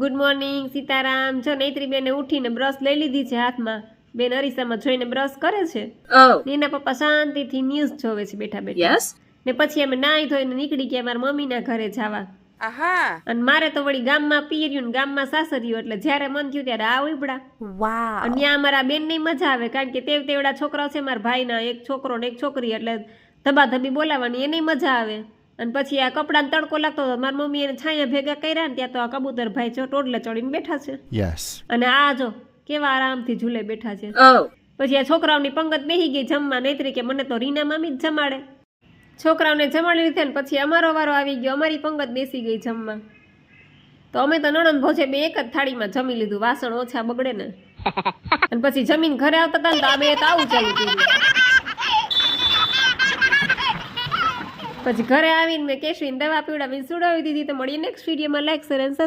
Good morning Sitaram. જો નૈત્રી બેને ઉઠીને બ્રશ લઈ લીધી છે હાથમાં. બેન અરીસામાં જોઈને બ્રશ કરે છે. ને એના પપ્પા શાંતિથી ન્યૂઝ જોવે છે બેઠા બેઠા. ને પછી અમે નાઈ ધોઈને નીકળી ગયા મારા મમ્મીના ઘરે જવા. અને મારે તો વળી ગામમાં પિયર્યું ને ગામમાં સાસર્યું, એટલે જ્યારે મન થયું ત્યારે આ ઉપડા. અને ત્યાં અમારા બેન ની મજા આવે, કારણ કે તેવડા છોકરાઓ છે મારા ભાઈના, એક છોકરો ને એક છોકરી, એટલે ધબાધબી બોલાવવાની એની મજા આવે. અને પછી આ કપડાને તડકો લાગતો હતો, મારી મમ્મી એને છાયા ભેગા કર્યા ને ત્યાં તો આ કબૂતર ભાઈ ટોડલે ચડીને બેઠા છે. અને આ જો કેવા આરામથી ઝૂલે બેઠા છે. પછી આ છોકરાઓની પંગત બેસી ગઈ જમવા. નૈત્રી કે મને તો રીના મામી જ જમાડે. છોકરાઓને જમાડી લીધા ને પછી અમારો વારો આવી ગયો, અમારી પંગત બેસી ગઈ જમવા. તો અમે તો નણંદ ભોજે બે એક જ થાળીમાં જમી લીધું, વાસણ ઓછા બગડે ને. અને પછી જમીન ઘરે આવતા હતા ને તો આ બે તો આવું ચાલુ કર્યું. પછી ઘરે આવીને મેં કેશવીને દવા પીવડાવીને સુડાવી દીધી. તો મળીએ નેક્સ્ટ વિડીયોમાં. લાઈક શેર અને સબસ્ક્રાઇબ.